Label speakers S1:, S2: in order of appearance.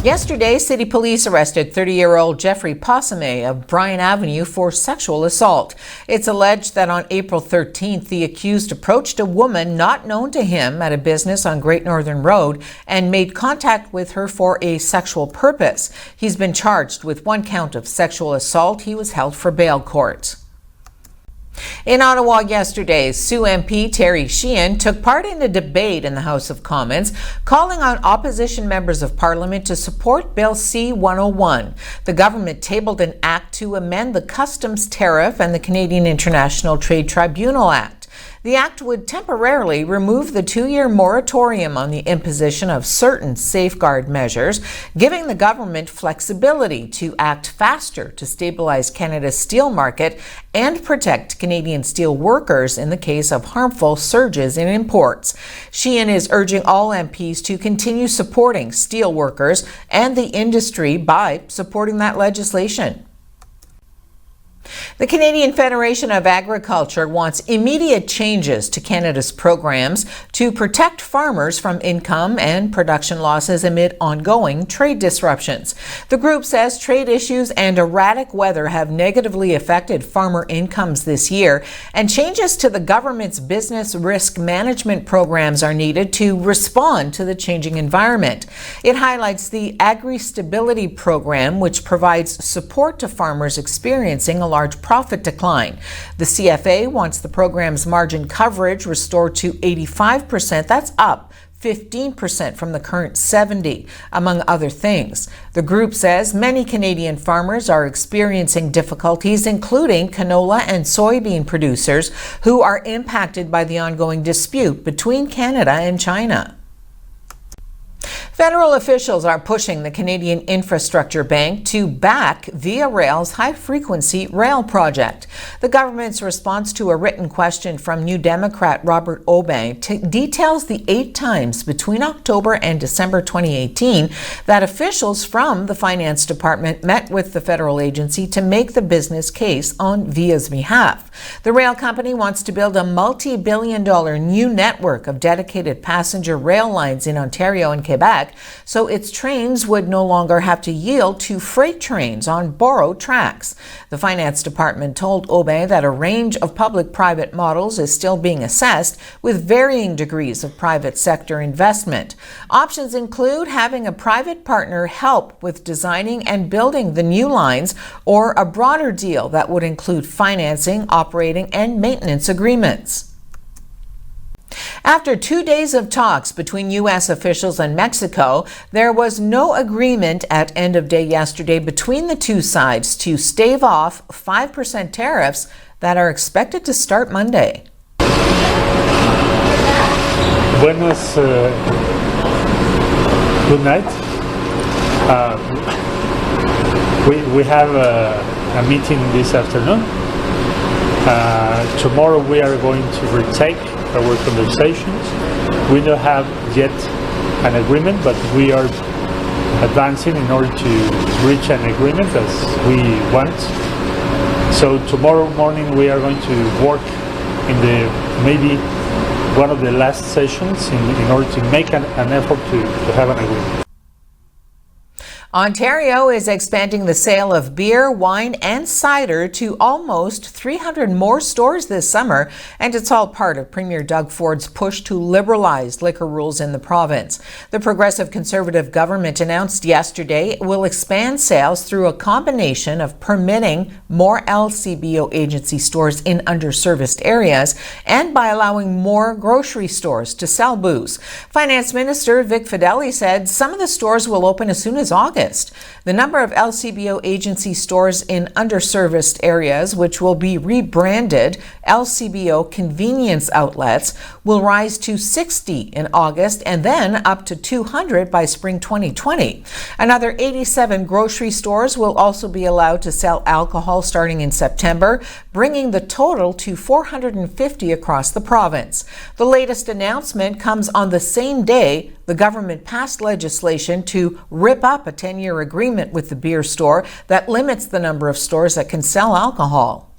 S1: Yesterday, city police arrested 30-year-old Jeffrey Possame of Bryan Avenue for sexual assault. It's alleged that on April 13th, the accused approached a woman not known to him at a business on Great Northern Road and made contact with her for a sexual purpose. He's been charged with 1 count of sexual assault. He was held for bail court. In Ottawa yesterday, Soo MP Terry Sheehan took part in a debate in the House of Commons, calling on opposition members of Parliament to support Bill C-101. The government tabled an act to amend the Customs Tariff and the Canadian International Trade Tribunal Act. The act would temporarily remove the 2-year moratorium on the imposition of certain safeguard measures, giving the government flexibility to act faster to stabilize Canada's steel market and protect Canadian steel workers in the case of harmful surges in imports. Sheehan is urging all MPs to continue supporting steel workers and the industry by supporting that legislation. The Canadian Federation of Agriculture wants immediate changes to Canada's programs to protect farmers from income and production losses amid ongoing trade disruptions. The group says trade issues and erratic weather have negatively affected farmer incomes this year, and changes to the government's business risk management programs are needed to respond to the changing environment. It highlights the Agri-Stability Program, which provides support to farmers experiencing a large profit decline. The CFA wants the program's margin coverage restored to 85%. That's up 15% from the current 70%, among other things. The group says many Canadian farmers are experiencing difficulties, including canola and soybean producers who are impacted by the ongoing dispute between Canada and China. Federal officials are pushing the Canadian Infrastructure Bank to back Via Rail's high-frequency rail project. The government's response to a written question from New Democrat Robert Aubin details the 8 times between October and December 2018 that officials from the Finance Department met with the federal agency to make the business case on Via's behalf. The rail company wants to build a multi-billion-dollar new network of dedicated passenger rail lines in Ontario and Quebec, so its trains would no longer have to yield to freight trains on borrowed tracks. The Finance Department told Aubin that a range of public-private models is still being assessed, with varying degrees of private sector investment. Options include having a private partner help with designing and building the new lines, or a broader deal that would include financing, operating, and maintenance agreements. After 2 days of talks between U.S. officials and Mexico, there was no agreement at end of day yesterday between the two sides to stave off 5% tariffs that are expected to start Monday.
S2: Buenas, good night. We have a meeting this afternoon. Tomorrow we are going to retake our conversations. We don't have yet an agreement, but we are advancing in order to reach an agreement as we want. So tomorrow morning we are going to work in maybe one of the last sessions in order to make an effort to have an agreement.
S1: Ontario is expanding the sale of beer, wine, and cider to almost 300 more stores this summer, and it's all part of Premier Doug Ford's push to liberalize liquor rules in the province. The Progressive Conservative government announced yesterday it will expand sales through a combination of permitting more LCBO agency stores in underserviced areas and by allowing more grocery stores to sell booze. Finance Minister Vic Fedeli said some of the stores will open as soon as August. The number of LCBO agency stores in underserviced areas, which will be rebranded LCBO convenience outlets, will rise to 60 in August and then up to 200 by spring 2020. Another 87 grocery stores will also be allowed to sell alcohol starting in September, bringing the total to 450 across the province. The latest announcement comes on the same day the government passed legislation to rip up a 10-year agreement with the beer store that limits the number of stores that can sell alcohol.